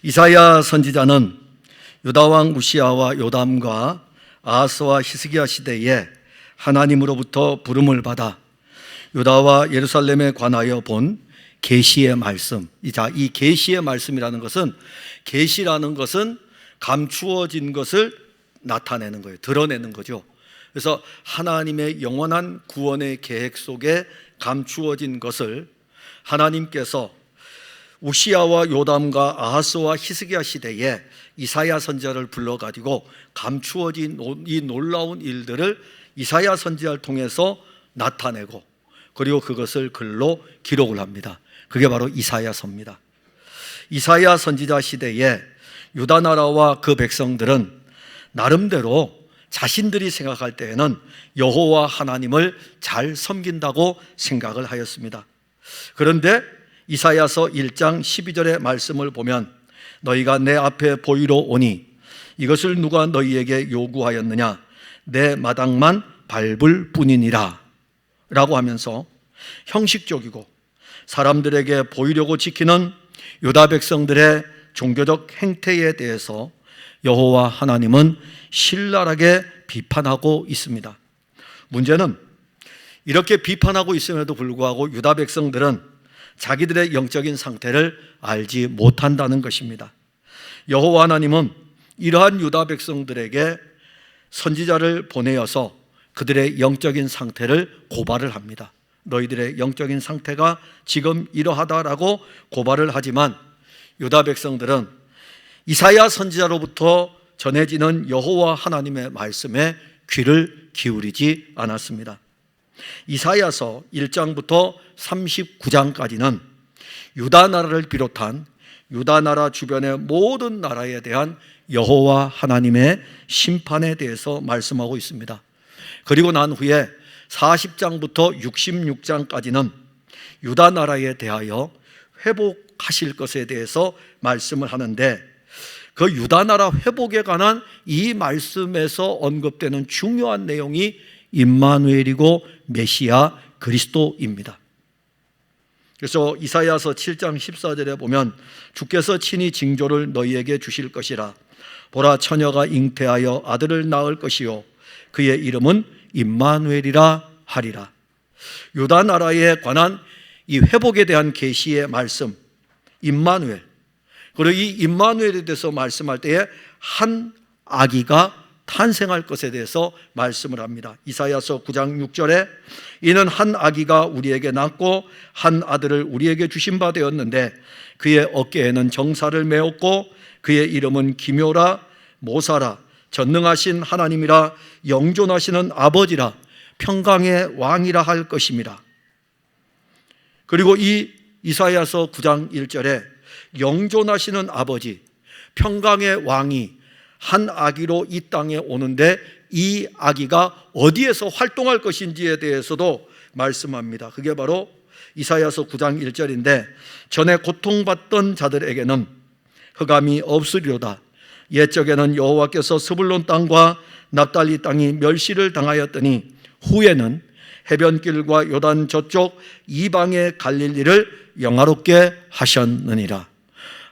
이사야 선지자는 유다왕 우시야와 요담과 아하스와 히스기야 시대에 하나님으로부터 부름을 받아 유다와 예루살렘에 관하여 본 계시의 말씀. 이 계시의 말씀이라는 것은, 계시라는 것은 감추어진 것을 나타내는 거예요. 드러내는 거죠. 그래서 하나님의 영원한 구원의 계획 속에 감추어진 것을 하나님께서 우시야와 요담과 아하스와 히스기야 시대에 이사야 선지자를 불러가지고 감추어진 이 놀라운 일들을 이사야 선지자를 통해서 나타내고, 그리고 그것을 글로 기록을 합니다. 그게 바로 이사야서입니다. 이사야 선지자 시대에 유다 나라와 그 백성들은 나름대로 자신들이 생각할 때에는 여호와 하나님을 잘 섬긴다고 생각을 하였습니다. 그런데 이사야서 1장 12절의 말씀을 보면, 너희가 내 앞에 보이러 오니 이것을 누가 너희에게 요구하였느냐, 내 마당만 밟을 뿐이니라 라고 하면서 형식적이고 사람들에게 보이려고 지키는 유다 백성들의 종교적 행태에 대해서 여호와 하나님은 신랄하게 비판하고 있습니다. 문제는 이렇게 비판하고 있음에도 불구하고 유다 백성들은 자기들의 영적인 상태를 알지 못한다는 것입니다. 여호와 하나님은 이러한 유다 백성들에게 선지자를 보내어서 그들의 영적인 상태를 고발을 합니다. 너희들의 영적인 상태가 지금 이러하다라고 고발을 하지만 유다 백성들은 이사야 선지자로부터 전해지는 여호와 하나님의 말씀에 귀를 기울이지 않았습니다. 이사야서 1장부터 39장까지는 유다 나라를 비롯한 유다 나라 주변의 모든 나라에 대한 여호와 하나님의 심판에 대해서 말씀하고 있습니다. 그리고 난 후에 40장부터 66장까지는 유다 나라에 대하여 회복하실 것에 대해서 말씀을 하는데, 그 유다 나라 회복에 관한 이 말씀에서 언급되는 중요한 내용이 임마누엘이고 메시아 그리스도입니다. 그래서 이사야서 7장 14절에 보면, 주께서 친히 징조를 너희에게 주실 것이라. 보라, 처녀가 잉태하여 아들을 낳을 것이요 그의 이름은 임마누엘이라 하리라. 유다 나라에 관한 이 회복에 대한 계시의 말씀, 임마누엘, 그리고 이 임마누엘에 대해서 말씀할 때에 한 아기가 탄생할 것에 대해서 말씀을 합니다. 이사야서 9장 6절에 이는 한 아기가 우리에게 낳고 한 아들을 우리에게 주신 바 되었는데 그의 어깨에는 정사를 메었고 그의 이름은 기묘라 모사라 전능하신 하나님이라 영존하시는 아버지라 평강의 왕이라 할 것임이라. 그리고 이 이사야서 9장 1절에 영존하시는 아버지, 평강의 왕이 한 아기로 이 땅에 오는데 이 아기가 어디에서 활동할 것인지에 대해서도 말씀합니다. 그게 바로 이사야서 9장 1절인데, 전에 고통받던 자들에게는 흑암이 없으리로다. 옛적에는 여호와께서 스불론 땅과 납달리 땅이 멸시를 당하였더니 후에는 해변길과 요단 저쪽 이방의 갈릴리를 영화롭게 하셨느니라.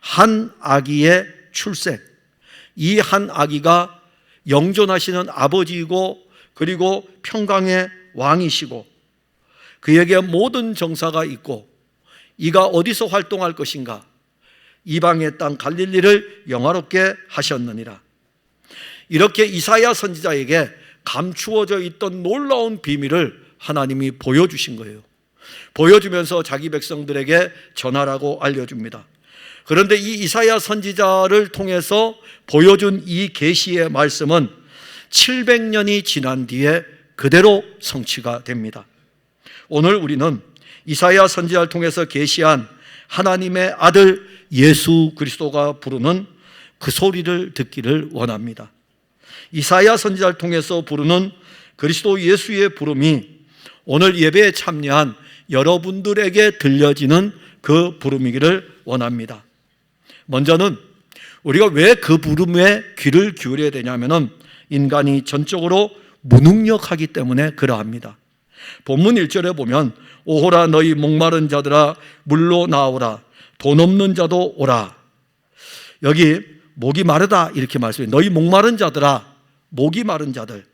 한 아기의 출생, 이 한 아기가 영존하시는 아버지이고 그리고 평강의 왕이시고 그에게 모든 정사가 있고 이가 어디서 활동할 것인가? 이방의 땅 갈릴리를 영화롭게 하셨느니라. 이렇게 이사야 선지자에게 감추어져 있던 놀라운 비밀을 하나님이 보여주신 거예요. 보여주면서 자기 백성들에게 전하라고 알려줍니다. 그런데 이 이사야 선지자를 통해서 보여준 이 계시의 말씀은 700년이 지난 뒤에 그대로 성취가 됩니다. 오늘 우리는 이사야 선지자를 통해서 계시한 하나님의 아들 예수 그리스도가 부르는 그 소리를 듣기를 원합니다. 이사야 선지자를 통해서 부르는 그리스도 예수의 부름이 오늘 예배에 참여한 여러분들에게 들려지는 그 부름이기를 원합니다. 먼저는 우리가 왜 그 부름에 귀를 기울여야 되냐면은 인간이 전적으로 무능력하기 때문에 그러합니다. 본문 1절에 보면 오호라 너희 목마른 자들아 물로 나오라 돈 없는 자도 오라. 여기 목이 마르다 이렇게 말씀해요. 너희 목마른 자들아, 목이 마른 자들.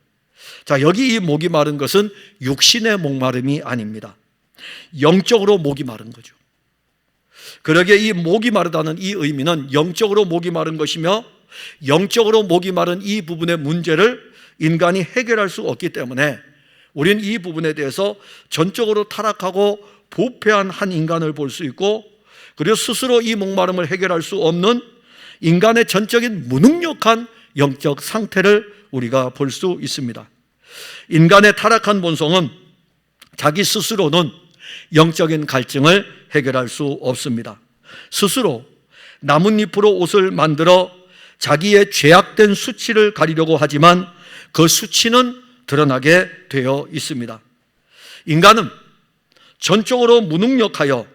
자, 여기 이 목이 마른 것은 육신의 목마름이 아닙니다. 영적으로 목이 마른 거죠. 그러기에 이 목이 마르다는 이 의미는 영적으로 목이 마른 것이며, 영적으로 목이 마른 이 부분의 문제를 인간이 해결할 수 없기 때문에 우리는 이 부분에 대해서 전적으로 타락하고 부패한 한 인간을 볼 수 있고, 그리고 스스로 이 목마름을 해결할 수 없는 인간의 전적인 무능력한 영적 상태를 우리가 볼 수 있습니다. 인간의 타락한 본성은 자기 스스로는 영적인 갈증을 해결할 수 없습니다. 스스로 나뭇잎으로 옷을 만들어 자기의 죄악된 수치를 가리려고 하지만 그 수치는 드러나게 되어 있습니다. 인간은 전적으로 무능력하여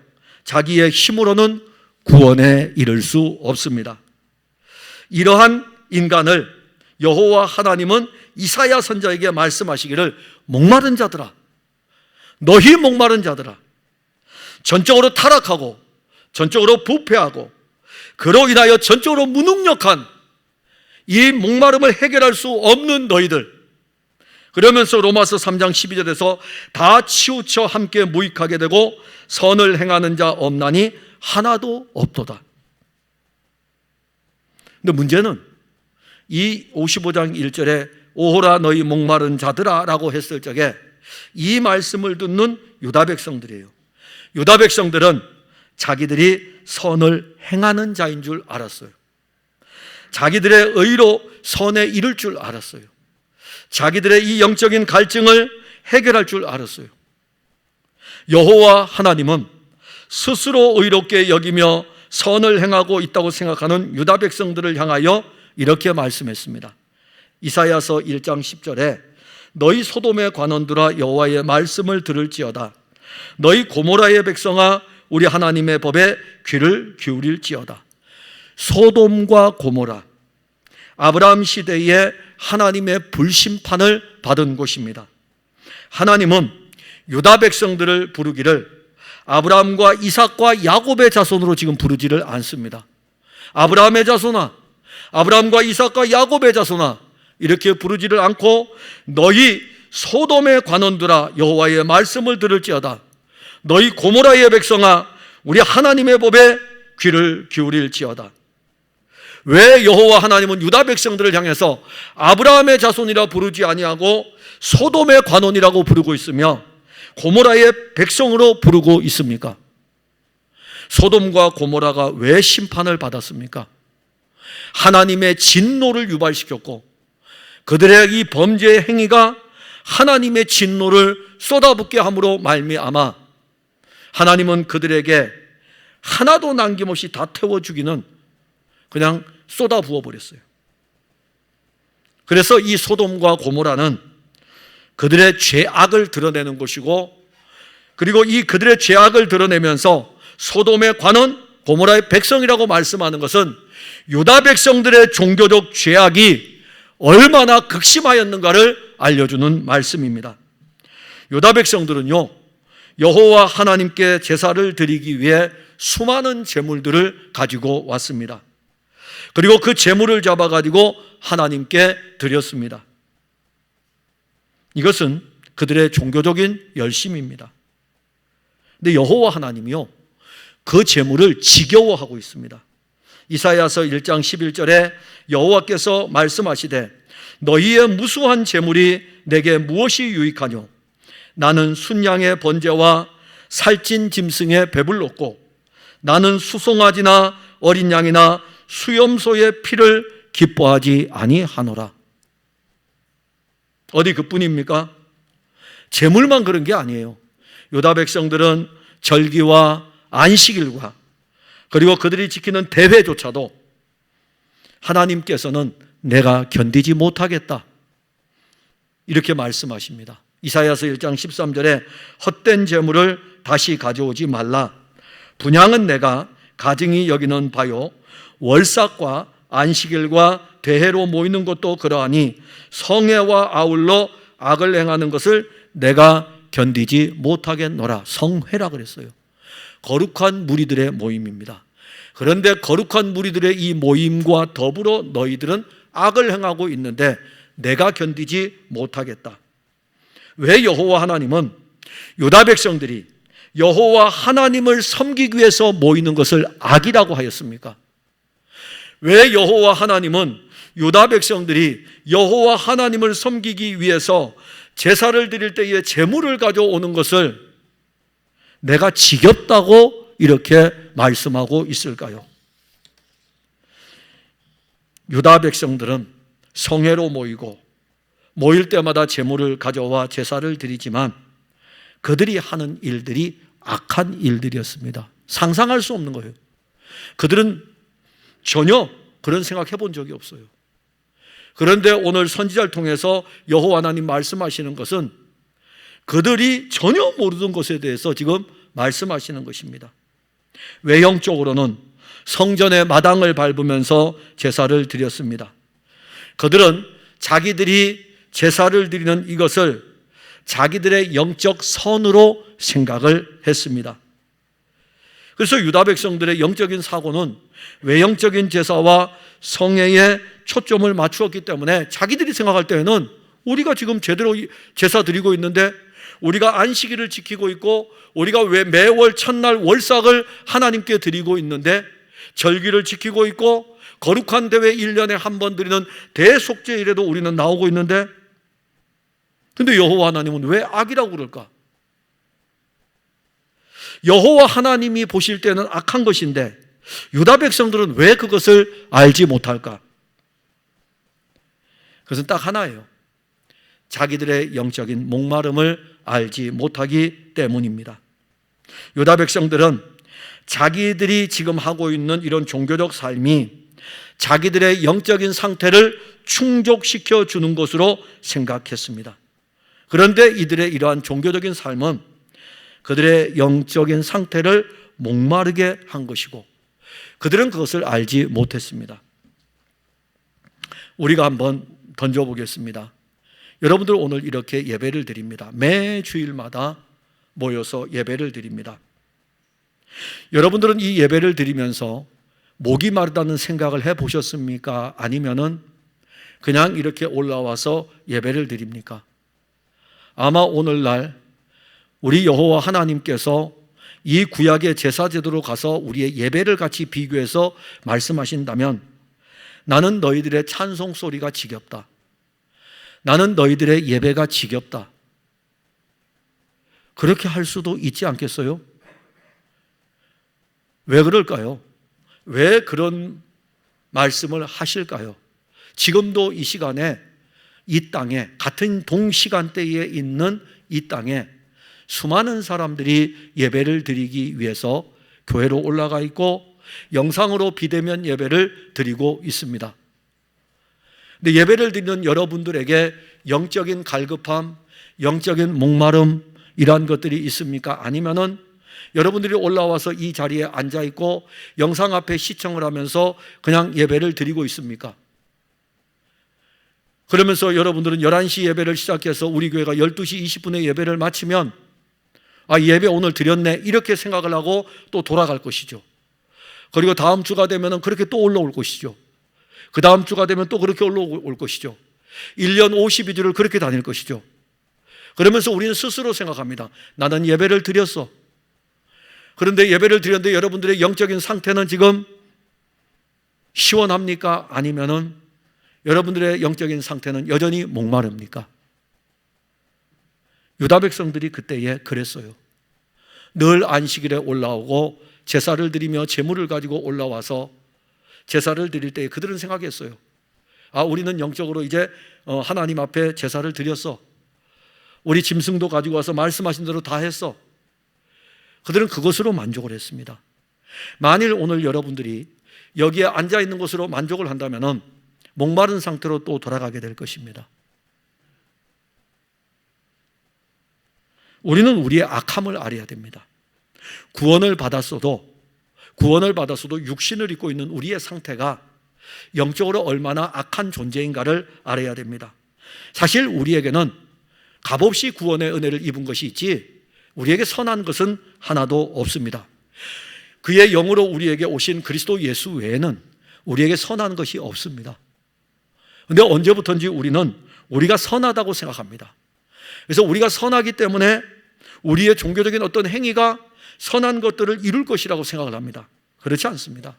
자기의 힘으로는 구원에 이를 수 없습니다. 이러한 인간을 여호와 하나님은 이사야 선지자에게 말씀하시기를, 목마른 자들아, 너희 목마른 자들아, 전적으로 타락하고 전적으로 부패하고 그로 인하여 전적으로 무능력한 이 목마름을 해결할 수 없는 너희들, 그러면서 로마서 3장 12절에서 다 치우쳐 함께 무익하게 되고 선을 행하는 자 없나니 하나도 없도다. 근데 문제는 이 55장 1절에 오호라 너희 목마른 자들아 라고 했을 적에 이 말씀을 듣는 유다 백성들이에요. 유다 백성들은 자기들이 선을 행하는 자인 줄 알았어요. 자기들의 의로 선에 이를 줄 알았어요. 자기들의 이 영적인 갈증을 해결할 줄 알았어요. 여호와 하나님은 스스로 의롭게 여기며 선을 행하고 있다고 생각하는 유다 백성들을 향하여 이렇게 말씀했습니다. 이사야서 1장 10절에 너희 소돔의 관원들아 여호와의 말씀을 들을지어다. 너희 고모라의 백성아 우리 하나님의 법에 귀를 기울일지어다. 소돔과 고모라, 아브라함 시대에 하나님의 불심판을 받은 곳입니다. 하나님은 유다 백성들을 부르기를 아브라함과 이삭과 야곱의 자손으로 지금 부르지를 않습니다. 아브라함의 자손아, 아브라함과 이삭과 야곱의 자손아 이렇게 부르지를 않고 너희 소돔의 관원들아 여호와의 말씀을 들을지어다. 너희 고모라의 백성아 우리 하나님의 법에 귀를 기울일지어다. 왜 여호와 하나님은 유다 백성들을 향해서 아브라함의 자손이라 부르지 아니하고 소돔의 관원이라고 부르고 있으며 고모라의 백성으로 부르고 있습니까? 소돔과 고모라가 왜 심판을 받았습니까? 하나님의 진노를 유발시켰고 그들의 이 범죄의 행위가 하나님의 진노를 쏟아붓게 함으로 말미암아 하나님은 그들에게 하나도 남김없이 다 태워 죽이는 그냥 쏟아부어 버렸어요. 그래서 이 소돔과 고모라는 그들의 죄악을 드러내는 것이고, 그리고 이 그들의 죄악을 드러내면서 소돔의 관원, 고모라의 백성이라고 말씀하는 것은 유다 백성들의 종교적 죄악이 얼마나 극심하였는가를 알려주는 말씀입니다. 유다 백성들은요, 여호와 하나님께 제사를 드리기 위해 수많은 제물들을 가지고 왔습니다. 그리고 그 제물을 잡아가지고 하나님께 드렸습니다. 이것은 그들의 종교적인 열심입니다. 근데 여호와 하나님이요, 그 제물을 지겨워하고 있습니다. 이사야서 1장 11절에 여호와께서 말씀하시되 너희의 무수한 제물이 내게 무엇이 유익하뇨? 나는 순양의 번제와 살찐 짐승의 배불렀고 나는 수송아지나 어린 양이나 수염소의 피를 기뻐하지 아니하노라. 어디 그뿐입니까? 제물만 그런 게 아니에요. 유다 백성들은 절기와 안식일과 그리고 그들이 지키는 대회조차도 하나님께서는 내가 견디지 못하겠다 이렇게 말씀하십니다. 이사야서 1장 13절에 헛된 제물을 다시 가져오지 말라. 분향은 내가 가증히 여기는 바요. 월삭과 안식일과 대회로 모이는 것도 그러하니 성회와 아울러 악을 행하는 것을 내가 견디지 못하겠노라. 성회라 그랬어요. 거룩한 무리들의 모임입니다. 그런데 거룩한 무리들의 이 모임과 더불어 너희들은 악을 행하고 있는데 내가 견디지 못하겠다. 왜 여호와 하나님은 유다 백성들이 여호와 하나님을 섬기기 위해서 모이는 것을 악이라고 하였습니까? 왜 여호와 하나님은 유다 백성들이 여호와 하나님을 섬기기 위해서 제사를 드릴 때에 제물을 가져오는 것을 내가 지겹다고 이렇게 말씀하고 있을까요? 유다 백성들은 성회로 모이고 모일 때마다 제물을 가져와 제사를 드리지만 그들이 하는 일들이 악한 일들이었습니다. 상상할 수 없는 거예요. 그들은 전혀 그런 생각 해본 적이 없어요. 그런데 오늘 선지자를 통해서 여호와 하나님 말씀하시는 것은 그들이 전혀 모르던 것에 대해서 지금 말씀하시는 것입니다. 외형적으로는 성전의 마당을 밟으면서 제사를 드렸습니다. 그들은 자기들이 제사를 드리는 이것을 자기들의 영적 선으로 생각을 했습니다. 그래서 유다 백성들의 영적인 사고는 외형적인 제사와 성회에 초점을 맞추었기 때문에 자기들이 생각할 때에는 우리가 지금 제대로 제사 드리고 있는데, 우리가 안식일을 지키고 있고, 우리가 왜 매월 첫날 월삭을 하나님께 드리고 있는데, 절기를 지키고 있고, 거룩한 대회 1년에 한 번 드리는 대속죄일에도 우리는 나오고 있는데, 근데 여호와 하나님은 왜 악이라고 그럴까? 여호와 하나님이 보실 때는 악한 것인데 유다 백성들은 왜 그것을 알지 못할까? 그것은 딱 하나예요. 자기들의 영적인 목마름을 알지 못하기 때문입니다. 유다 백성들은 자기들이 지금 하고 있는 이런 종교적 삶이 자기들의 영적인 상태를 충족시켜 주는 것으로 생각했습니다. 그런데 이들의 이러한 종교적인 삶은 그들의 영적인 상태를 목마르게 한 것이고 그들은 그것을 알지 못했습니다. 우리가 한번 던져보겠습니다. 여러분들 오늘 이렇게 예배를 드립니다. 매 주일마다 모여서 예배를 드립니다. 여러분들은 이 예배를 드리면서 목이 마르다는 생각을 해보셨습니까? 아니면은 그냥 이렇게 올라와서 예배를 드립니까? 아마 오늘날 우리 여호와 하나님께서 이 구약의 제사제도로 가서 우리의 예배를 같이 비교해서 말씀하신다면 나는 너희들의 찬송 소리가 지겹다. 나는 너희들의 예배가 지겹다. 그렇게 할 수도 있지 않겠어요? 왜 그럴까요? 왜 그런 말씀을 하실까요? 지금도 이 시간에 이 땅에 같은 동시간대에 있는 이 땅에 수많은 사람들이 예배를 드리기 위해서 교회로 올라가 있고 영상으로 비대면 예배를 드리고 있습니다. 근데 예배를 드리는 여러분들에게 영적인 갈급함, 영적인 목마름 이러한 것들이 있습니까? 아니면은 여러분들이 올라와서 이 자리에 앉아 있고 영상 앞에 시청을 하면서 그냥 예배를 드리고 있습니까? 그러면서 여러분들은 11시 예배를 시작해서 우리 교회가 12시 20분에 예배를 마치면 예배 오늘 드렸네 이렇게 생각을 하고 또 돌아갈 것이죠. 그리고 다음 주가 되면 그렇게 또 올라올 것이죠. 그 다음 주가 되면 또 그렇게 올라올 것이죠. 1년 52주를 그렇게 다닐 것이죠. 그러면서 우리는 스스로 생각합니다. 나는 예배를 드렸어. 그런데 예배를 드렸는데 여러분들의 영적인 상태는 지금 시원합니까? 아니면은 여러분들의 영적인 상태는 여전히 목마릅니까? 유다 백성들이 그때에 그랬어요. 늘 안식일에 올라오고 제사를 드리며 제물을 가지고 올라와서 제사를 드릴 때 그들은 생각했어요. 우리는 영적으로 이제 하나님 앞에 제사를 드렸어. 우리 짐승도 가지고 와서 말씀하신 대로 다 했어. 그들은 그것으로 만족을 했습니다. 만일 오늘 여러분들이 여기에 앉아 있는 것으로 만족을 한다면 목마른 상태로 또 돌아가게 될 것입니다. 우리는 우리의 악함을 알아야 됩니다. 구원을 받았어도 육신을 입고 있는 우리의 상태가 영적으로 얼마나 악한 존재인가를 알아야 됩니다. 사실 우리에게는 값없이 구원의 은혜를 입은 것이 있지 우리에게 선한 것은 하나도 없습니다. 그의 영으로 우리에게 오신 그리스도 예수 외에는 우리에게 선한 것이 없습니다. 그런데 언제부턴지 우리는 우리가 선하다고 생각합니다. 그래서 우리가 선하기 때문에 우리의 종교적인 어떤 행위가 선한 것들을 이룰 것이라고 생각을 합니다. 그렇지 않습니다.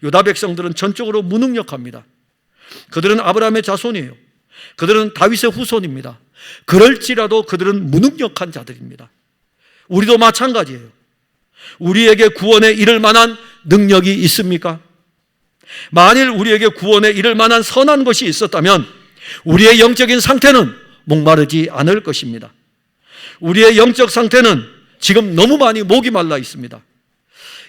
유다 백성들은 전적으로 무능력합니다. 그들은 아브라함의 자손이에요. 그들은 다윗의 후손입니다. 그럴지라도 그들은 무능력한 자들입니다. 우리도 마찬가지예요. 우리에게 구원에 이를 만한 능력이 있습니까? 만일 우리에게 구원에 이를 만한 선한 것이 있었다면 우리의 영적인 상태는 목마르지 않을 것입니다. 우리의 영적 상태는 지금 너무 많이 목이 말라 있습니다.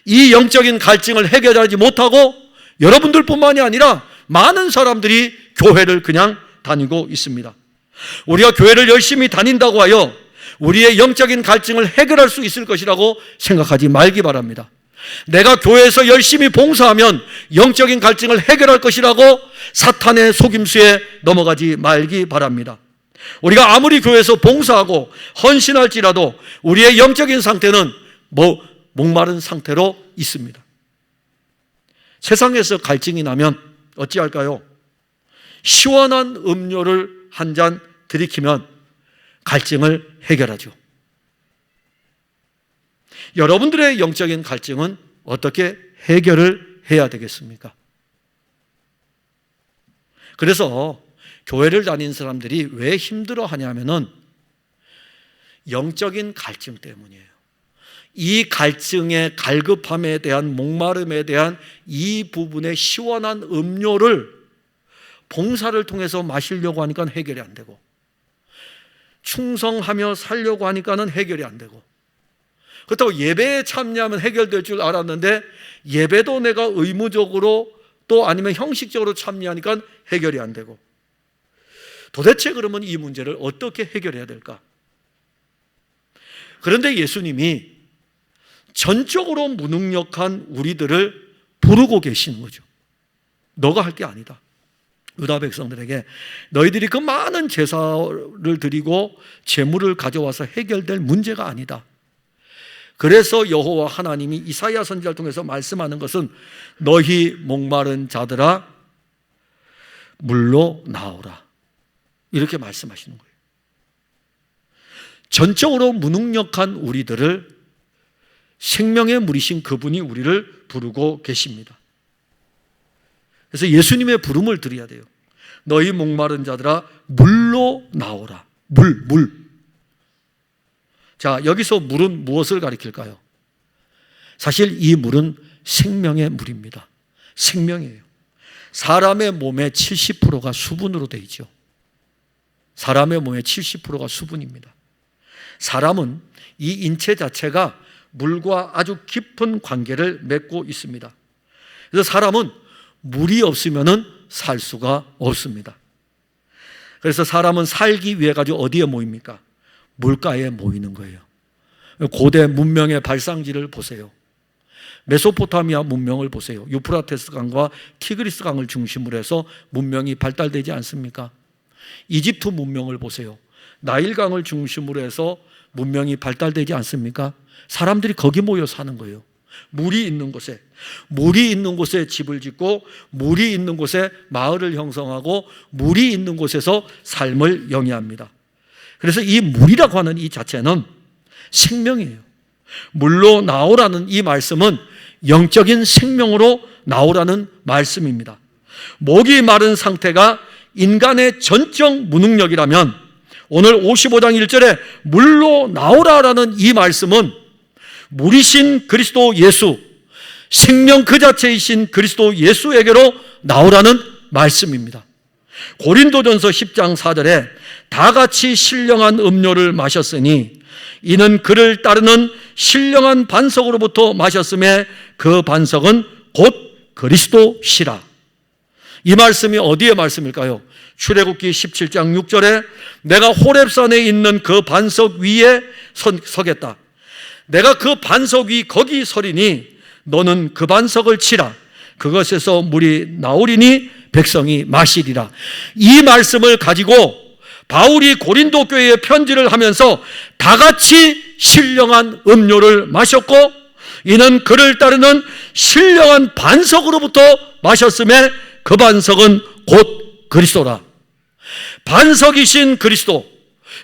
이 영적인 갈증을 해결하지 못하고 여러분들뿐만이 아니라 많은 사람들이 교회를 그냥 다니고 있습니다. 우리가 교회를 열심히 다닌다고 하여 우리의 영적인 갈증을 해결할 수 있을 것이라고 생각하지 말기 바랍니다. 내가 교회에서 열심히 봉사하면 영적인 갈증을 해결할 것이라고 사탄의 속임수에 넘어가지 말기 바랍니다. 우리가 아무리 교회에서 봉사하고 헌신할지라도 우리의 영적인 상태는 목마른 상태로 있습니다. 세상에서 갈증이 나면 어찌할까요? 시원한 음료를 한 잔 들이키면 갈증을 해결하죠. 여러분들의 영적인 갈증은 어떻게 해결을 해야 되겠습니까? 그래서 교회를 다니는 사람들이 왜 힘들어 하냐면은 영적인 갈증 때문이에요. 이 갈증의 갈급함에 대한 목마름에 대한 이 부분의 시원한 음료를 봉사를 통해서 마시려고 하니까 해결이 안 되고, 충성하며 살려고 하니까는 해결이 안 되고, 그렇다고 예배에 참여하면 해결될 줄 알았는데 예배도 내가 의무적으로 또 아니면 형식적으로 참여하니까 해결이 안 되고, 도대체 그러면 이 문제를 어떻게 해결해야 될까? 그런데 예수님이 전적으로 무능력한 우리들을 부르고 계시는 거죠. 너가 할 게 아니다. 유다 백성들에게 너희들이 그 많은 제사를 드리고 제물을 가져와서 해결될 문제가 아니다. 그래서 여호와 하나님이 이사야 선지자를 통해서 말씀하는 것은 너희 목마른 자들아 물로 나오라, 이렇게 말씀하시는 거예요. 전적으로 무능력한 우리들을 생명의 물이신 그분이 우리를 부르고 계십니다. 그래서 예수님의 부름을 드려야 돼요. 너희 목마른 자들아 물로 나오라. 물. 자, 여기서 물은 무엇을 가리킬까요? 사실 이 물은 생명의 물입니다. 생명이에요. 사람의 몸의 70%가 수분으로 되어 있죠. 사람의 몸의 70%가 수분입니다. 사람은 이 인체 자체가 물과 아주 깊은 관계를 맺고 있습니다. 그래서 사람은 물이 없으면 살 수가 없습니다. 그래서 사람은 살기 위해 가지고 어디에 모입니까? 물가에 모이는 거예요. 고대 문명의 발상지를 보세요. 메소포타미아 문명을 보세요. 유프라테스 강과 티그리스 강을 중심으로 해서 문명이 발달되지 않습니까? 이집트 문명을 보세요. 나일강을 중심으로 해서 문명이 발달되지 않습니까? 사람들이 거기 모여 사는 거예요. 물이 있는 곳에 집을 짓고, 물이 있는 곳에 마을을 형성하고, 물이 있는 곳에서 삶을 영위합니다. 그래서 이 물이라고 하는 이 자체는 생명이에요. 물로 나오라는 이 말씀은 영적인 생명으로 나오라는 말씀입니다. 목이 마른 상태가 인간의 전적 무능력이라면 오늘 55장 1절에 물로 나오라라는 이 말씀은 물이신 그리스도 예수, 생명 그 자체이신 그리스도 예수에게로 나오라는 말씀입니다. 고린도전서 10장 4절에 다 같이 신령한 음료를 마셨으니 이는 그를 따르는 신령한 반석으로부터 마셨음에 그 반석은 곧 그리스도시라. 이 말씀이 어디의 말씀일까요? 출애굽기 17장 6절에 내가 호렙산에 있는 그 반석 위에 서겠다. 내가 그 반석 위 거기 서리니 너는 그 반석을 치라. 그것에서 물이 나오리니 백성이 마시리라. 이 말씀을 가지고 바울이 고린도 교회에 편지를 하면서 다 같이 신령한 음료를 마셨고 이는 그를 따르는 신령한 반석으로부터 마셨음에 그 반석은 곧 그리스도라. 반석이신 그리스도,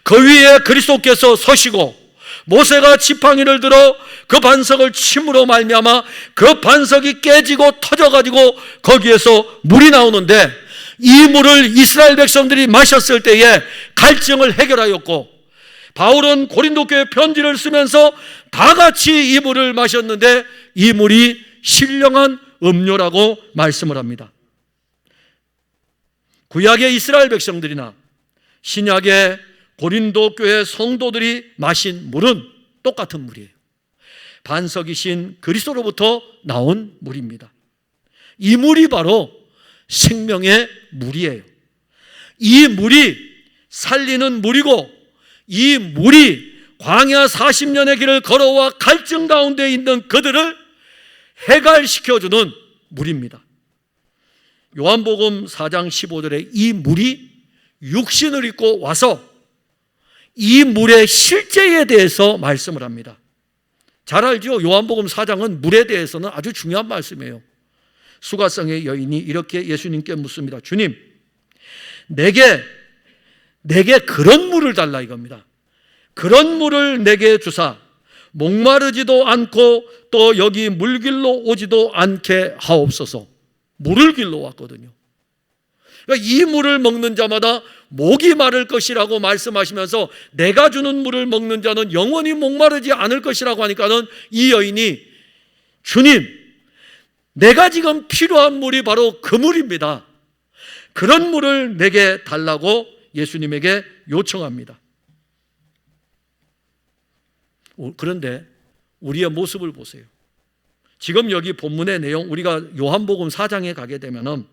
그 위에 그리스도께서 서시고 모세가 지팡이를 들어 그 반석을 침으로 말미암아 그 반석이 깨지고 터져가지고 거기에서 물이 나오는데, 이 물을 이스라엘 백성들이 마셨을 때에 갈증을 해결하였고, 바울은 고린도 교회 편지를 쓰면서 다 같이 이 물을 마셨는데 이 물이 신령한 음료라고 말씀을 합니다. 구약의 이스라엘 백성들이나 신약의 고린도 교회 성도들이 마신 물은 똑같은 물이에요. 반석이신 그리스도로부터 나온 물입니다. 이 물이 바로 생명의 물이에요. 이 물이 살리는 물이고, 이 물이 광야 40년의 길을 걸어와 갈증 가운데 있는 그들을 해갈시켜주는 물입니다. 요한복음 4장 15절에 이 물이 육신을 입고 와서 이 물의 실제에 대해서 말씀을 합니다. 잘 알죠? 요한복음 4장은 물에 대해서는 아주 중요한 말씀이에요. 수가성의 여인이 이렇게 예수님께 묻습니다. 주님, 내게 그런 물을 달라 이겁니다. 그런 물을 내게 주사 목마르지도 않고 또 여기 물길로 오지도 않게 하옵소서. 물을 길러 왔거든요. 그러니까 이 물을 먹는 자마다 목이 마를 것이라고 말씀하시면서 내가 주는 물을 먹는 자는 영원히 목마르지 않을 것이라고 하니까는 이 여인이 주님, 내가 지금 필요한 물이 바로 그 물입니다. 그런 물을 내게 달라고 예수님에게 요청합니다. 그런데 우리의 모습을 보세요. 지금 여기 본문의 내용, 우리가 요한복음 4장에 가게 되면은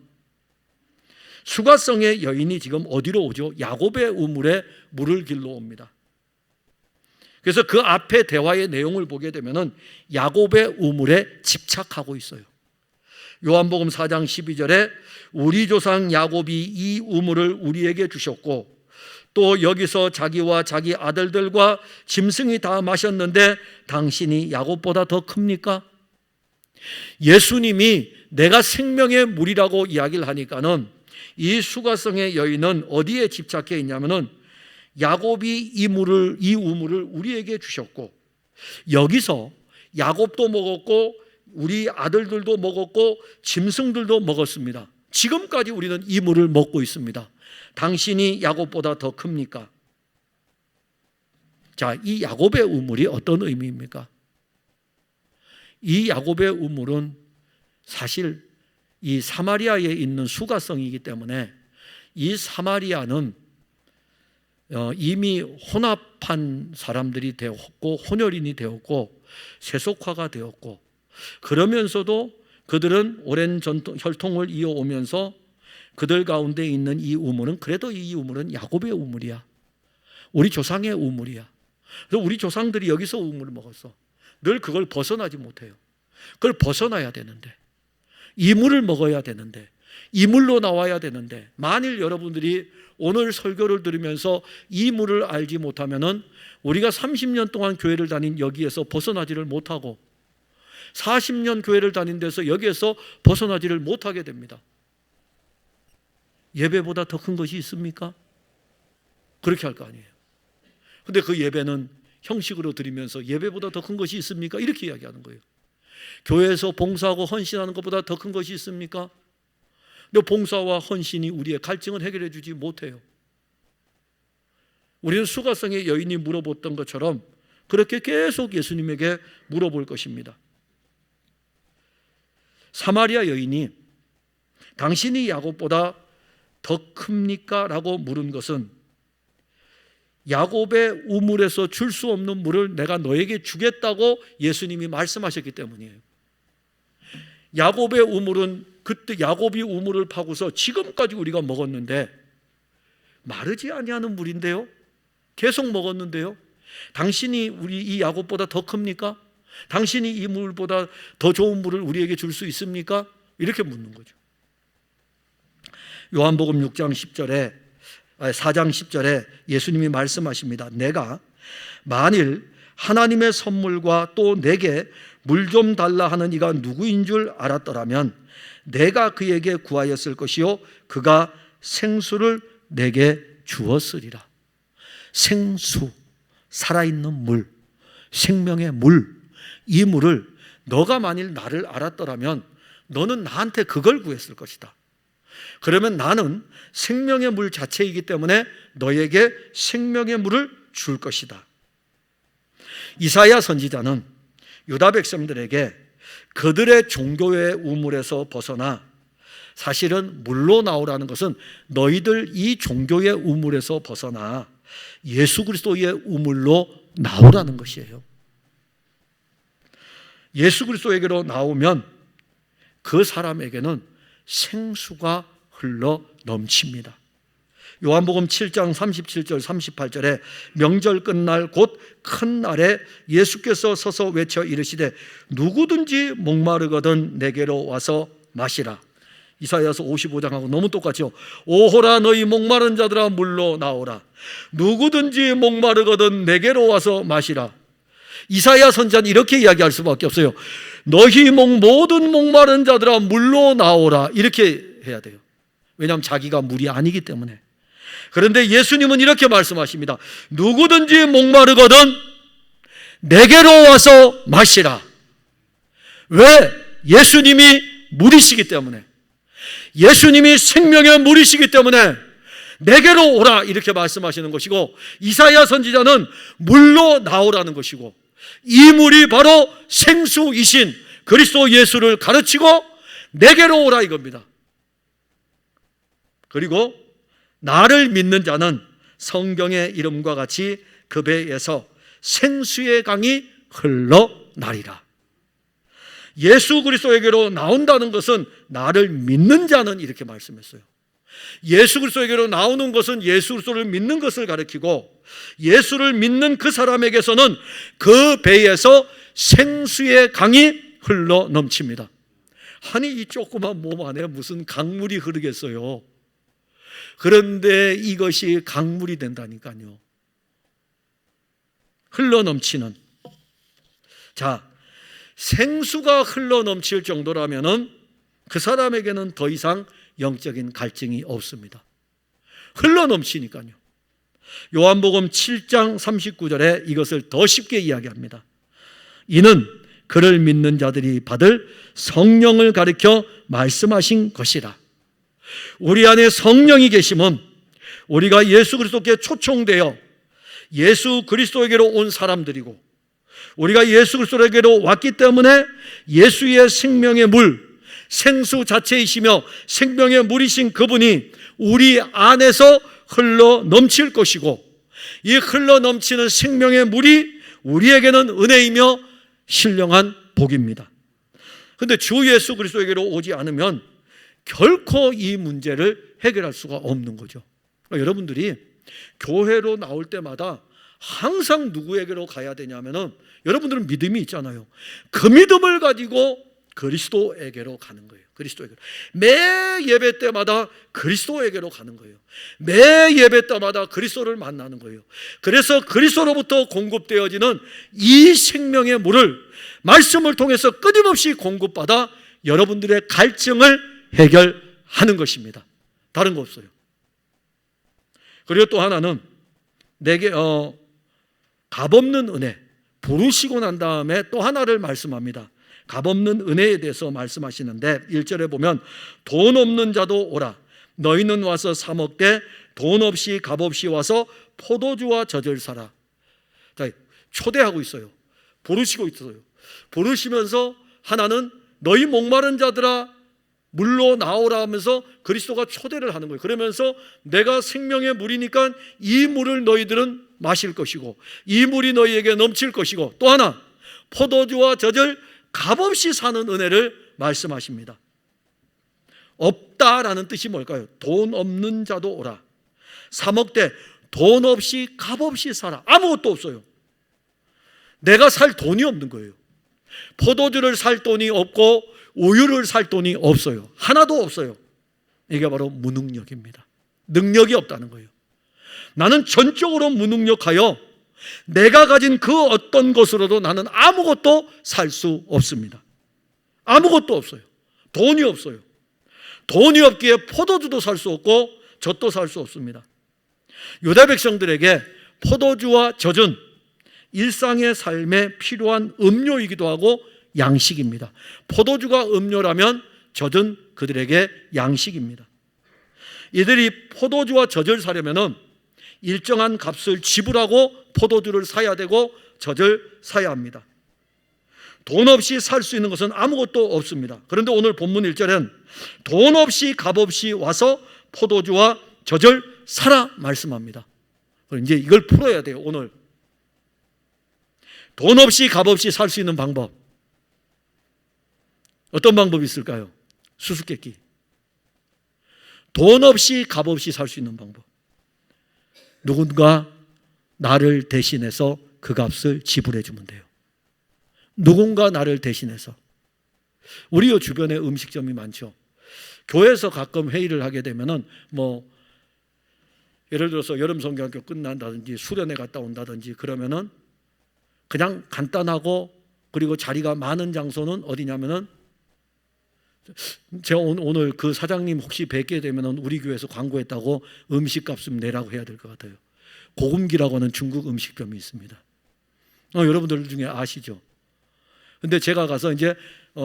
수가성의 여인이 지금 어디로 오죠? 야곱의 우물에 물을 길러 옵니다. 그래서 그 앞에 대화의 내용을 보게 되면은 야곱의 우물에 집착하고 있어요. 요한복음 4장 12절에 우리 조상 야곱이 이 우물을 우리에게 주셨고 또 여기서 자기와 자기 아들들과 짐승이 다 마셨는데 당신이 야곱보다 더 큽니까? 예수님이 내가 생명의 물이라고 이야기를 하니까는 이 수가성의 여인은 어디에 집착해 있냐면은 야곱이 이 우물을 우리에게 주셨고 여기서 야곱도 먹었고 우리 아들들도 먹었고 짐승들도 먹었습니다. 지금까지 우리는 이 물을 먹고 있습니다. 당신이 야곱보다 더 큽니까? 자, 이 야곱의 우물이 어떤 의미입니까? 이 야곱의 우물은 사실 이 사마리아에 있는 수가성이기 때문에 이 사마리아는 이미 혼합한 사람들이 되었고 혼혈인이 되었고 세속화가 되었고 그러면서도 그들은 오랜 혈통을 이어오면서 그들 가운데 있는 이 우물은 그래도 이 우물은 야곱의 우물이야. 우리 조상의 우물이야. 그래서 우리 조상들이 여기서 우물을 먹었어. 늘 그걸 벗어나지 못해요. 그걸 벗어나야 되는데 이 물을 먹어야 되는데 이 물로 나와야 되는데 만일 여러분들이 오늘 설교를 들으면서 이 물을 알지 못하면은 우리가 30년 동안 교회를 다닌 여기에서 벗어나지를 못하고 40년 교회를 다닌 데서 여기에서 벗어나지를 못하게 됩니다. 예배보다 더 큰 것이 있습니까? 그렇게 할 거 아니에요. 근데 그 예배는 형식으로 드리면서 예배보다 더 큰 것이 있습니까? 이렇게 이야기하는 거예요. 교회에서 봉사하고 헌신하는 것보다 더 큰 것이 있습니까? 근데 봉사와 헌신이 우리의 갈증을 해결해 주지 못해요. 우리는 수가성의 여인이 물어봤던 것처럼 그렇게 계속 예수님에게 물어볼 것입니다. 사마리아 여인이 당신이 야곱보다 더 큽니까? 라고 물은 것은 야곱의 우물에서 줄 수 없는 물을 내가 너에게 주겠다고 예수님이 말씀하셨기 때문이에요. 야곱의 우물은 그때 야곱이 우물을 파고서 지금까지 우리가 먹었는데 마르지 아니하는 물인데요. 계속 먹었는데요. 당신이 우리 이 야곱보다 더 큽니까? 당신이 이 물보다 더 좋은 물을 우리에게 줄 수 있습니까? 이렇게 묻는 거죠. 요한복음 4장 10절에 예수님이 말씀하십니다. 내가 만일 하나님의 선물과 또 내게 물 좀 달라 하는 이가 누구인 줄 알았더라면 내가 그에게 구하였을 것이요 그가 생수를 내게 주었으리라. 생수, 살아있는 물, 생명의 물, 이 물을 너가 만일 나를 알았더라면 너는 나한테 그걸 구했을 것이다. 그러면 나는 생명의 물 자체이기 때문에 너에게 생명의 물을 줄 것이다. 이사야 선지자는 유다 백성들에게 그들의 종교의 우물에서 벗어나 사실은 물로 나오라는 것은 너희들 이 종교의 우물에서 벗어나 예수 그리스도의 우물로 나오라는 것이에요. 예수 그리스도에게로 나오면 그 사람에게는 생수가 흘러 넘칩니다. 요한복음 7장 37절 38절에 명절 끝날 곧 큰 날에 예수께서 서서 외쳐 이르시되 누구든지 목마르거든 내게로 와서 마시라. 이사야서 55장하고 너무 똑같죠. 오호라 너희 목마른 자들아 물로 나오라. 누구든지 목마르거든 내게로 와서 마시라. 이사야 선지자는 이렇게 이야기할 수밖에 없어요. 너희 모든 목마른 자들아 물로 나오라. 이렇게 해야 돼요. 왜냐하면 자기가 물이 아니기 때문에. 그런데 예수님은 이렇게 말씀하십니다. 누구든지 목마르거든 내게로 와서 마시라. 왜? 예수님이 물이시기 때문에. 예수님이 생명의 물이시기 때문에 내게로 오라 이렇게 말씀하시는 것이고, 이사야 선지자는 물로 나오라는 것이고, 이 물이 바로 생수이신 그리스도 예수를 가르치고 내게로 오라 이겁니다. 그리고 나를 믿는 자는 성경의 이름과 같이 그 배에서 생수의 강이 흘러나리라. 예수 그리스도에게로 나온다는 것은 나를 믿는 자는 이렇게 말씀했어요. 예수 그리스도에게로 나오는 것은 예수 그리스도를 믿는 것을 가리키고, 예수를 믿는 그 사람에게서는 그 배에서 생수의 강이 흘러 넘칩니다. 아니 이 조그만 몸 안에 무슨 강물이 흐르겠어요. 그런데 이것이 강물이 된다니까요. 흘러 넘치는. 자, 생수가 흘러 넘칠 정도라면은 그 사람에게는 더 이상 영적인 갈증이 없습니다. 흘러 넘치니까요. 요한복음 7장 39절에 이것을 더 쉽게 이야기합니다. 이는 그를 믿는 자들이 받을 성령을 가리켜 말씀하신 것이라. 우리 안에 성령이 계시면 우리가 예수 그리스도께 초청되어 예수 그리스도에게로 온 사람들이고, 우리가 예수 그리스도에게로 왔기 때문에 예수의 생명의 물, 생수 자체이시며 생명의 물이신 그분이 우리 안에서 흘러 넘칠 것이고, 이 흘러 넘치는 생명의 물이 우리에게는 은혜이며 신령한 복입니다. 그런데 주 예수 그리스도에게로 오지 않으면 결코 이 문제를 해결할 수가 없는 거죠. 그러니까 여러분들이 교회로 나올 때마다 항상 누구에게로 가야 되냐면은, 여러분들은 믿음이 있잖아요. 그 믿음을 가지고 그리스도에게로 가는 거예요. 그리스도에게로. 매 예배 때마다 그리스도에게로 가는 거예요. 매 예배 때마다 그리스도를 만나는 거예요. 그래서 그리스도로부터 공급되어지는 이 생명의 물을 말씀을 통해서 끊임없이 공급받아 여러분들의 갈증을 해결하는 것입니다. 다른 거 없어요. 그리고 또 하나는 내게 값없는 은혜, 부르시고 난 다음에 또 하나를 말씀합니다. 값없는 은혜에 대해서 말씀하시는데 1절에 보면 돈 없는 자도 오라. 너희는 와서 사 먹되 돈 없이 값없이 와서 포도주와 젖을 사라. 자, 초대하고 있어요. 부르시고 있어요. 부르시면서 하나는 너희 목마른 자들아 물로 나오라 하면서 그리스도가 초대를 하는 거예요. 그러면서 내가 생명의 물이니까 이 물을 너희들은 마실 것이고, 이 물이 너희에게 넘칠 것이고, 또 하나 포도주와 젖을 값없이 사는 은혜를 말씀하십니다. 없다라는 뜻이 뭘까요? 돈 없는 자도 오라. 사 먹되 돈 없이 값없이 살아. 아무것도 없어요. 내가 살 돈이 없는 거예요. 포도주를 살 돈이 없고 우유를 살 돈이 없어요. 하나도 없어요. 이게 바로 무능력입니다. 능력이 없다는 거예요. 나는 전적으로 무능력하여 내가 가진 그 어떤 것으로도 나는 아무것도 살 수 없습니다. 아무것도 없어요. 돈이 없어요. 돈이 없기에 포도주도 살 수 없고 젖도 살 수 없습니다. 유다 백성들에게 포도주와 젖은 일상의 삶에 필요한 음료이기도 하고 양식입니다. 포도주가 음료라면 젖은 그들에게 양식입니다. 이들이 포도주와 젖을 사려면은 일정한 값을 지불하고 포도주를 사야 되고 젖을 사야 합니다. 돈 없이 살 수 있는 것은 아무것도 없습니다. 그런데 오늘 본문 1절엔 돈 없이 값 없이 와서 포도주와 젖을 사라 말씀합니다. 이제 이걸 풀어야 돼요. 오늘 돈 없이 값 없이 살 수 있는 방법, 어떤 방법이 있을까요? 수수께끼. 돈 없이 값 없이 살 수 있는 방법. 누군가 나를 대신해서 그 값을 지불해 주면 돼요. 누군가 나를 대신해서. 우리 주변에 음식점이 많죠. 교회에서 가끔 회의를 하게 되면은 예를 들어서 여름 성경학교 끝난다든지 수련회 갔다 온다든지 그러면은 그냥 간단하고 그리고 자리가 많은 장소는 어디냐면은 제가 오늘 그 사장님 혹시 뵙게 되면은 우리 교회에서 광고했다고 음식값 좀 내라고 해야 될 것 같아요. 고금기라고 하는 중국 음식점이 있습니다. 여러분들 중에 아시죠? 근데 제가 가서 이제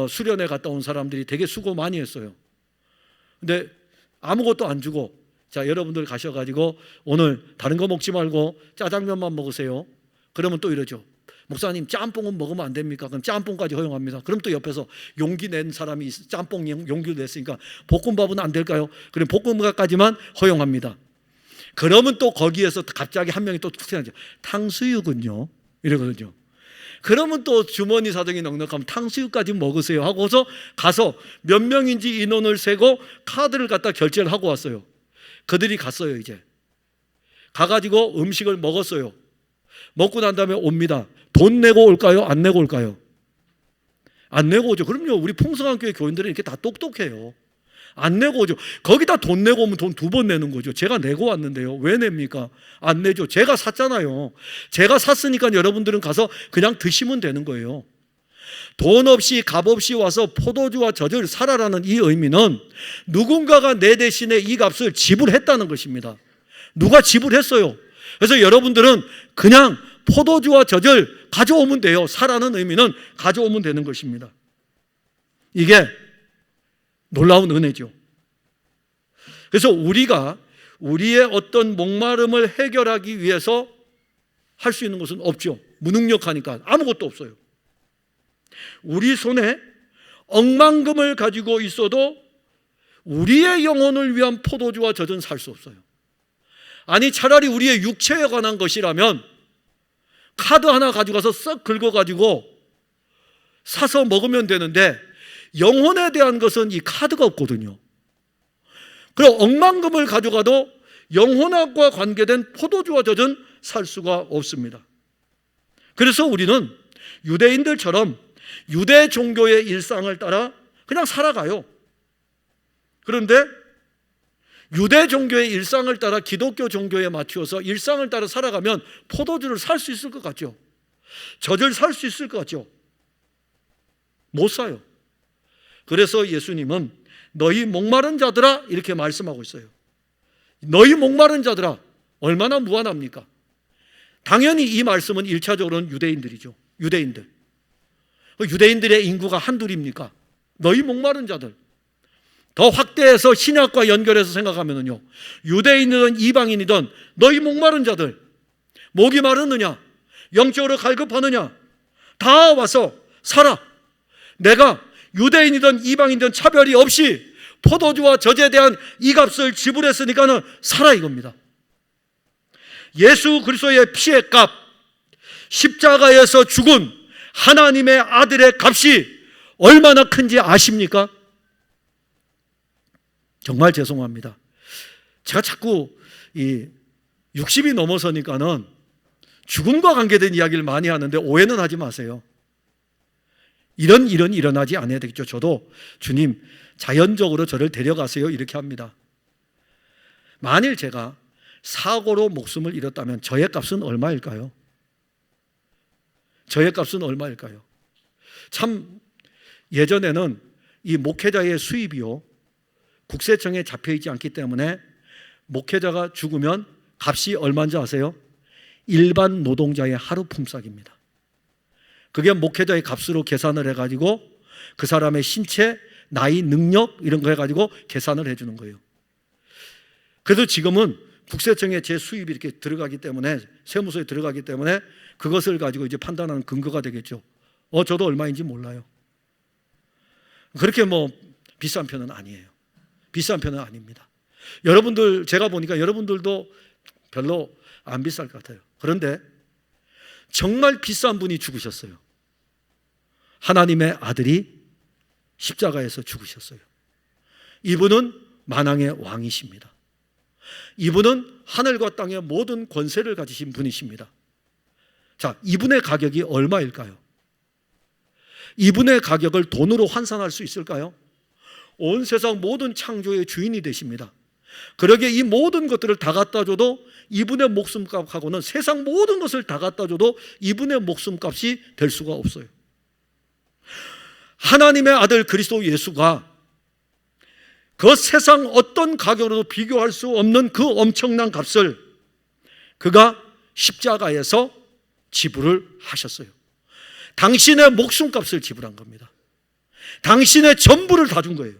수련회 갔다 온 사람들이 되게 수고 많이 했어요. 근데 아무것도 안 주고, 자, 여러분들 가셔가지고 오늘 다른 거 먹지 말고 짜장면만 먹으세요. 그러면 또 이러죠. 목사님, 짬뽕은 먹으면 안 됩니까? 그럼 짬뽕까지 허용합니다. 그럼 또 옆에서 용기 낸 사람이 짬뽕 용기를 냈으니까 볶음밥은 안 될까요? 그럼 볶음밥까지만 허용합니다. 그러면 또 거기에서 갑자기 한 명이 또 툭 탕수육은요? 이러거든요. 그러면 또 주머니 사정이 넉넉하면 탕수육까지 먹으세요 하고서 가서 몇 명인지 인원을 세고 카드를 갖다 결제를 하고 왔어요. 그들이 갔어요. 이제 가가지고 음식을 먹었어요. 먹고 난 다음에 옵니다. 돈 내고 올까요? 안 내고 올까요? 안 내고 오죠. 그럼요. 우리 풍성한 교회 교인들은 이렇게 다 똑똑해요. 안 내고 오죠. 거기다 돈 내고 오면 돈 2번 내는 거죠. 제가 내고 왔는데요. 왜 냅니까? 안 내죠. 제가 샀잖아요. 제가 샀으니까 여러분들은 가서 그냥 드시면 되는 거예요. 돈 없이 값 없이 와서 포도주와 젖을 사라라는 이 의미는 누군가가 내 대신에 이 값을 지불했다는 것입니다. 누가 지불했어요. 그래서 여러분들은 그냥 포도주와 젖을 가져오면 돼요. 사라는 의미는 가져오면 되는 것입니다. 이게 놀라운 은혜죠. 그래서 우리가 우리의 어떤 목마름을 해결하기 위해서 할 수 있는 것은 없죠. 무능력하니까 아무것도 없어요. 우리 손에 억만금을 가지고 있어도 우리의 영혼을 위한 포도주와 젖은 살 수 없어요. 아니 차라리 우리의 육체에 관한 것이라면 카드 하나 가져가서 썩 긁어가지고 사서 먹으면 되는데 영혼에 대한 것은 이 카드가 없거든요. 그리고 억만금을 가져가도 영혼학과 관계된 포도주와 젖은 살 수가 없습니다. 그래서 우리는 유대인들처럼 유대 종교의 일상을 따라 그냥 살아가요. 그런데 유대 종교의 일상을 따라 기독교 종교에 맞추어서 일상을 따라 살아가면 포도주를 살 수 있을 것 같죠? 젖을 살 수 있을 것 같죠? 못 사요. 그래서 예수님은 너희 목마른 자들아 이렇게 말씀하고 있어요. 너희 목마른 자들아, 얼마나 무한합니까? 당연히 이 말씀은 1차적으로는 유대인들이죠. 유대인들. 유대인들의 인구가 한둘입니까? 너희 목마른 자들. 더 확대해서 신약과 연결해서 생각하면요, 유대인이든 이방인이든 너희 목마른 자들, 목이 마르느냐, 영적으로 갈급하느냐, 다 와서 살아. 내가 유대인이든 이방인이든 차별이 없이 포도주와 젖에 대한 이 값을 지불했으니까는 살아 이겁니다. 예수 그리스도의 피의 값, 십자가에서 죽은 하나님의 아들의 값이 얼마나 큰지 아십니까? 정말 죄송합니다. 제가 자꾸 이 60이 넘어서니까는 죽음과 관계된 이야기를 많이 하는데 오해는 하지 마세요. 이런 일은 일어나지 않아야 되겠죠. 저도 주님 자연적으로 저를 데려가세요 이렇게 합니다. 만일 제가 사고로 목숨을 잃었다면 저의 값은 얼마일까요? 저의 값은 얼마일까요? 참 예전에는 이 목회자의 수입이요, 국세청에 잡혀있지 않기 때문에 목회자가 죽으면 값이 얼마인지 아세요? 일반 노동자의 하루 품삯입니다. 그게 목회자의 값으로 계산을 해가지고 그 사람의 신체, 나이, 능력 이런 거 해가지고 계산을 해주는 거예요. 그래서 지금은 국세청에 제 수입이 이렇게 들어가기 때문에, 세무서에 들어가기 때문에 그것을 가지고 이제 판단하는 근거가 되겠죠. 저도 얼마인지 몰라요. 그렇게 뭐 비싼 편은 아니에요. 비싼 편은 아닙니다. 여러분들, 제가 보니까 여러분들도 별로 안 비쌀 것 같아요. 그런데 정말 비싼 분이 죽으셨어요. 하나님의 아들이 십자가에서 죽으셨어요. 이분은 만왕의 왕이십니다. 이분은 하늘과 땅의 모든 권세를 가지신 분이십니다. 자, 이분의 가격이 얼마일까요? 이분의 가격을 돈으로 환산할 수 있을까요? 온 세상 모든 창조의 주인이 되십니다. 그러기에 이 모든 것들을 다 갖다 줘도 이분의 목숨값하고는, 세상 모든 것을 다 갖다 줘도 이분의 목숨값이 될 수가 없어요. 하나님의 아들 그리스도 예수가 그 세상 어떤 가격으로도 비교할 수 없는 그 엄청난 값을 그가 십자가에서 지불을 하셨어요. 당신의 목숨값을 지불한 겁니다. 당신의 전부를 다 준 거예요.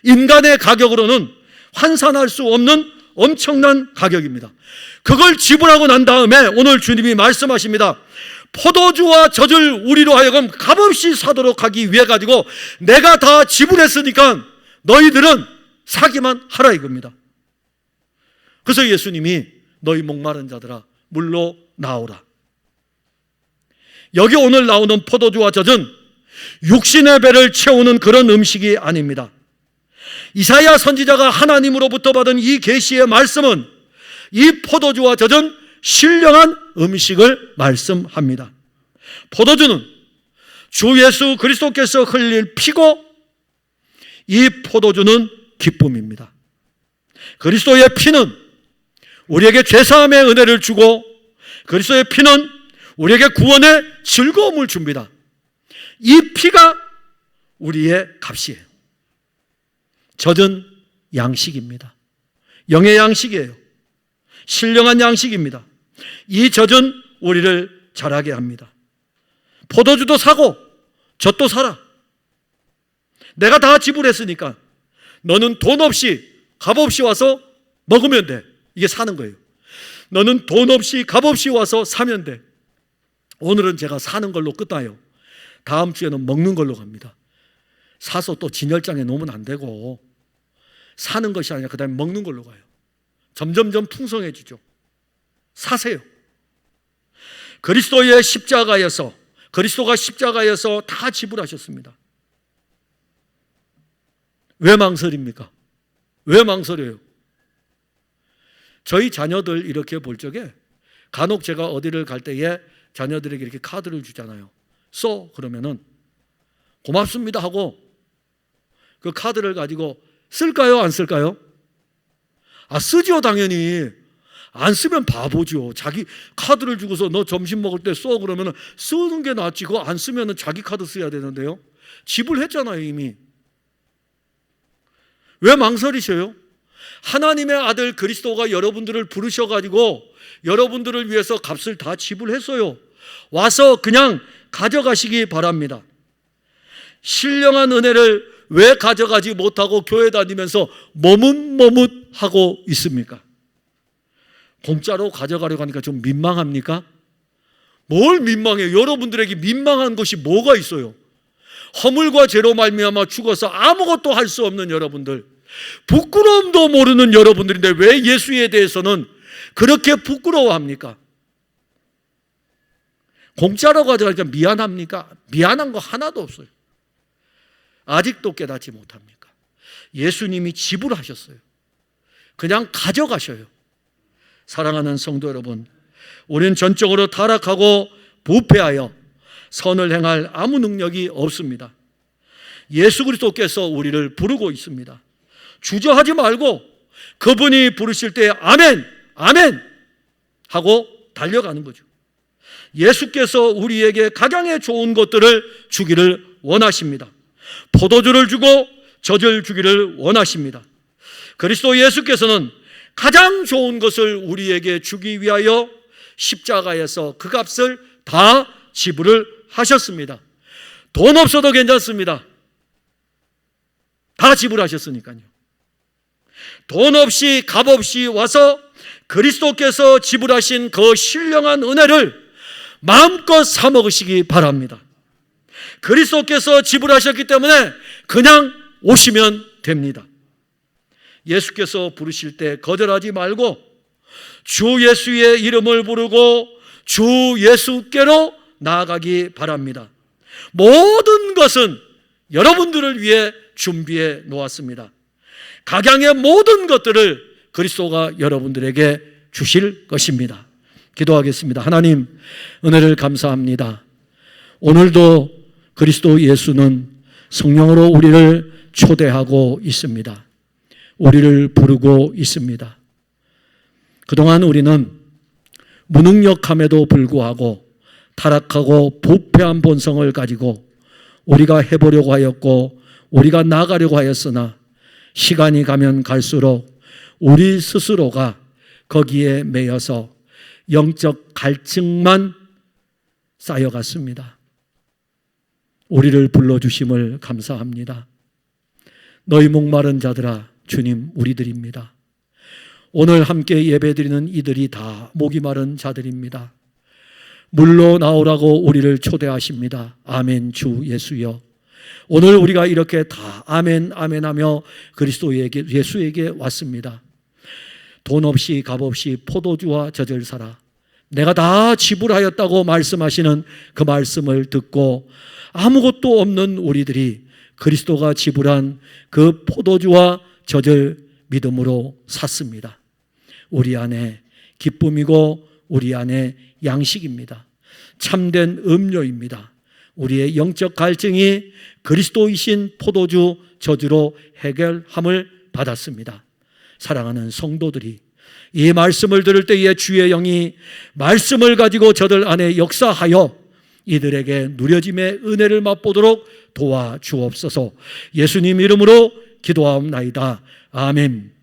인간의 가격으로는 환산할 수 없는 엄청난 가격입니다. 그걸 지불하고 난 다음에 오늘 주님이 말씀하십니다. 포도주와 젖을 우리로 하여금 값없이 사도록 하기 위해 가지고 내가 다 지불했으니까 너희들은 사기만 하라 이겁니다. 그래서 예수님이 너희 목마른 자들아 물로 나오라. 여기 오늘 나오는 포도주와 젖은 육신의 배를 채우는 그런 음식이 아닙니다. 이사야 선지자가 하나님으로부터 받은 이 계시의 말씀은 이 포도주와 젖은 신령한 음식을 말씀합니다. 포도주는 주 예수 그리스도께서 흘릴 피고, 이 포도주는 기쁨입니다. 그리스도의 피는 우리에게 죄사함의 은혜를 주고, 그리스도의 피는 우리에게 구원의 즐거움을 줍니다. 이 피가 우리의 값이에요. 젖은 양식입니다. 영의 양식이에요. 신령한 양식입니다. 이 젖은 우리를 자라게 합니다. 포도주도 사고 젖도 사라. 내가 다 지불했으니까 너는 돈 없이 값 없이 와서 먹으면 돼. 이게 사는 거예요. 너는 돈 없이 값 없이 와서 사면 돼. 오늘은 제가 사는 걸로 끝나요. 다음 주에는 먹는 걸로 갑니다. 사서 또 진열장에 놓으면 안 되고, 사는 것이 아니라 그 다음에 먹는 걸로 가요. 점점점 풍성해지죠. 사세요. 그리스도의 십자가에서, 그리스도가 십자가에서 다 지불하셨습니다. 왜 망설입니까? 왜 망설여요? 저희 자녀들 이렇게 볼 적에 간혹 제가 어디를 갈 때에 자녀들에게 이렇게 카드를 주잖아요. 써 그러면은 고맙습니다 하고 그 카드를 가지고 쓸까요? 안 쓸까요? 쓰지요 당연히. 안 쓰면 바보죠. 자기 카드를 주고서 너 점심 먹을 때 써 그러면 쓰는 게 낫지. 그거 안 쓰면 자기 카드 써야 되는데요. 지불했잖아요 이미. 왜 망설이셔요? 하나님의 아들 그리스도가 여러분들을 부르셔가지고 여러분들을 위해서 값을 다 지불했어요. 와서 그냥 가져가시기 바랍니다. 신령한 은혜를 왜 가져가지 못하고 교회 다니면서 머뭇머뭇하고 있습니까? 공짜로 가져가려고 하니까 좀 민망합니까? 뭘 민망해요? 여러분들에게 민망한 것이 뭐가 있어요? 허물과 죄로 말미암아 죽어서 아무것도 할 수 없는 여러분들, 부끄러움도 모르는 여러분들인데 왜 예수에 대해서는 그렇게 부끄러워합니까? 공짜로 가져가니까 미안합니까? 미안한 거 하나도 없어요. 아직도 깨닫지 못합니까? 예수님이 지불하셨어요. 그냥 가져가셔요. 사랑하는 성도 여러분, 우리는 전적으로 타락하고 부패하여 선을 행할 아무 능력이 없습니다. 예수 그리스도께서 우리를 부르고 있습니다. 주저하지 말고 그분이 부르실 때 아멘, 아멘 하고 달려가는 거죠. 예수께서 우리에게 각양에 좋은 것들을 주기를 원하십니다. 포도주를 주고 젖을 주기를 원하십니다. 그리스도 예수께서는 가장 좋은 것을 우리에게 주기 위하여 십자가에서 그 값을 다 지불을 하셨습니다. 돈 없어도 괜찮습니다. 다 지불하셨으니까요. 돈 없이 값 없이 와서 그리스도께서 지불하신 그 신령한 은혜를 마음껏 사먹으시기 바랍니다. 그리스도께서 지불하셨기 때문에 그냥 오시면 됩니다. 예수께서 부르실 때 거절하지 말고 주 예수의 이름을 부르고 주 예수께로 나아가기 바랍니다. 모든 것은 여러분들을 위해 준비해 놓았습니다. 각양의 모든 것들을 그리스도가 여러분들에게 주실 것입니다. 기도하겠습니다. 하나님, 은혜를 감사합니다. 오늘도 그리스도 예수는 성령으로 우리를 초대하고 있습니다. 우리를 부르고 있습니다. 그동안 우리는 무능력함에도 불구하고 타락하고 부패한 본성을 가지고 우리가 해보려고 하였고 우리가 나가려고 하였으나 시간이 가면 갈수록 우리 스스로가 거기에 매여서 영적 갈증만 쌓여갔습니다. 우리를 불러주심을 감사합니다. 너희 목마른 자들아, 주님 우리들입니다. 오늘 함께 예배드리는 이들이 다 목이 마른 자들입니다. 물로 나오라고 우리를 초대하십니다. 아멘. 주 예수여, 오늘 우리가 이렇게 다 아멘 아멘 하며 그리스도에게, 예수에게 왔습니다. 돈 없이 값 없이 포도주와 젖을 사라, 내가 다 지불하였다고 말씀하시는 그 말씀을 듣고 아무것도 없는 우리들이 그리스도가 지불한 그 포도주와 젖을 믿음으로 샀습니다. 우리 안에 기쁨이고 우리 안에 양식입니다. 참된 음료입니다. 우리의 영적 갈증이 그리스도이신 포도주 젖으로 해결함을 받았습니다. 사랑하는 성도들이 이 말씀을 들을 때에 주의 영이 말씀을 가지고 저들 안에 역사하여 이들에게 누려짐의 은혜를 맛보도록 도와주옵소서. 예수님 이름으로 기도하옵나이다. 아멘.